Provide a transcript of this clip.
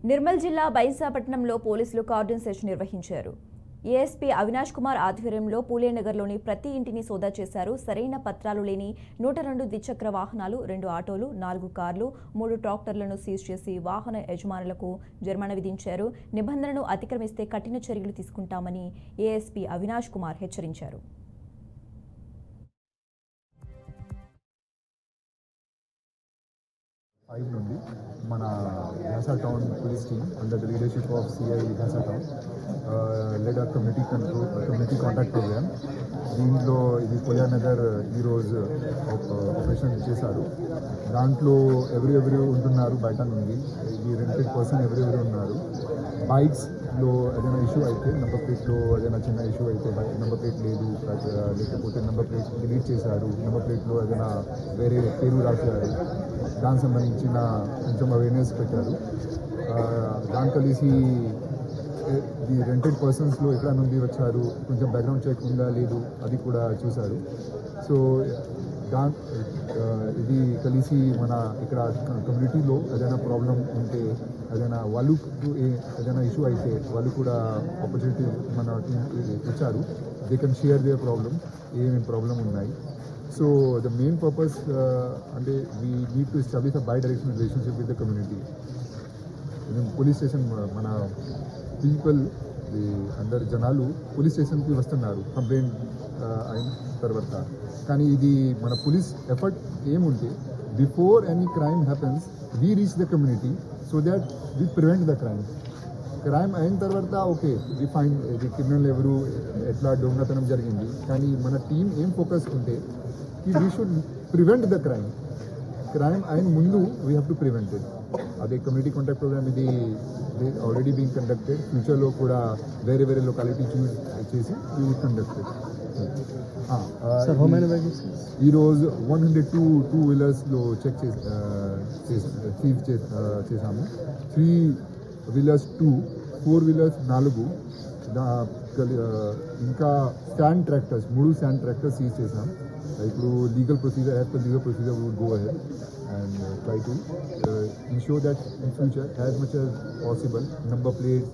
నిర్మల్ జిల్లా బైంసాపట్నంలో పోలీసులు cordon search నిర్వహించారు. ఏఎస్పీ అవినాష్ కుమార్ ఆధ్వర్యంలో పూలేనగర్లోని ప్రతి ఇంటిని సోదా చేశారు. సరైన పత్రాలు లేని 102 ద్విచక్ర వాహనాలు, 2 ఆటోలు, 4 కార్లు, 3 ట్రాక్టర్లను సీజ్ చేసి వాహన యజమానులకు జరిమానా విధించారు. నిబంధనలను అతిక్రమిస్తే కఠిన చర్యలు తీసుకుంటామని ఏఎస్పీ అవినాష్ కుమార్ హెచ్చరించారు. నుండి మన Ghasa town police team under the leadership of CI Ghasa town led a community contact program. దీంట్లో ఇది పులియానగర్ ఈరోజు ఆపరేషన్ చేశారు. దాంట్లో ఎవరు ఉంటున్నారు బయట నుండి, ఇది రెంటెడ్ పర్సన్ ఎవరెవరు ఉన్నారు. బైక్స్లో ఏదైనా ఇష్యూ అయితే, నెంబర్ ప్లేట్లో ఏదైనా చిన్న ఇష్యూ అయితే, నెంబర్ ప్లేట్ లేదు లేకపోతే నెంబర్ ప్లేట్ డిలీట్ చేశారు, నెంబర్ ప్లేట్లో ఏదైనా వేరే పేరు రాశారు, దానికి సంబంధించిన కొంచెం అవేర్నెస్ పెట్టారు. దాని కలిసి ఈ రెంటెడ్ పర్సన్స్లో ఎక్కడ నుండి వచ్చారు, కొంచెం బ్యాక్గ్రౌండ్ చెక్ ఉందా లేదు అది కూడా చూశారు. సో ఇది కలిసి మన ఇక్కడ కమ్యూనిటీలో ఏదైనా ప్రాబ్లం ఉంటే, ఏదైనా వాళ్ళకు ఏదైనా ఇష్యూ అయితే వాళ్ళు కూడా ఆపర్చునిటీ మన టీం ఇచ్చారు. They can share their problem, ఏమేమి ప్రాబ్లం ఉన్నాయి. So the main purpose అంటే we need to establish a bi-directional relationship with the community. Police station మన పీపుల్ అందరు జనాలు పోలీస్ స్టేషన్కి వస్తున్నారు కంప్లైంట్ అయిన తర్వాత. కానీ ఇది మన పోలీస్ ఎఫర్ట్ ఏముంటే, before any crime happens we reach the community so that we prevent the crime. Crime అయిన తర్వాత ఓకే వీ ఫైండ్ ఇది క్రిమినల్ ఎవరు, ఎట్లా దొంగతనం జరిగింది. కానీ మన టీం ఏం ఫోకస్ ఉంటే we should prevent the crime. Crime అయిన ముందు we have to prevent it. అదే కమ్యూనిటీ కాంటాక్ట్ ప్రోగ్రామ్ ఇది ఆల్రెడీ బీయింగ్ కండక్టెడ్. ఫ్యూచర్లో కూడా వేరే లొకాలిటీ చూస్ చేసి వీ వుడ్ కండక్టెడ్. ఈరోజు 102 2-వీలర్స్లో చెక్ చేసాము. 3 వీలర్స్ 2, 4 వీలర్స్ 4, ఇంకా stand tractors 3 stand tractors seize చేసాం. ఇప్పుడు legal procedure, as per legal procedure we would go ahead and try to ensure that in future as much as possible number plates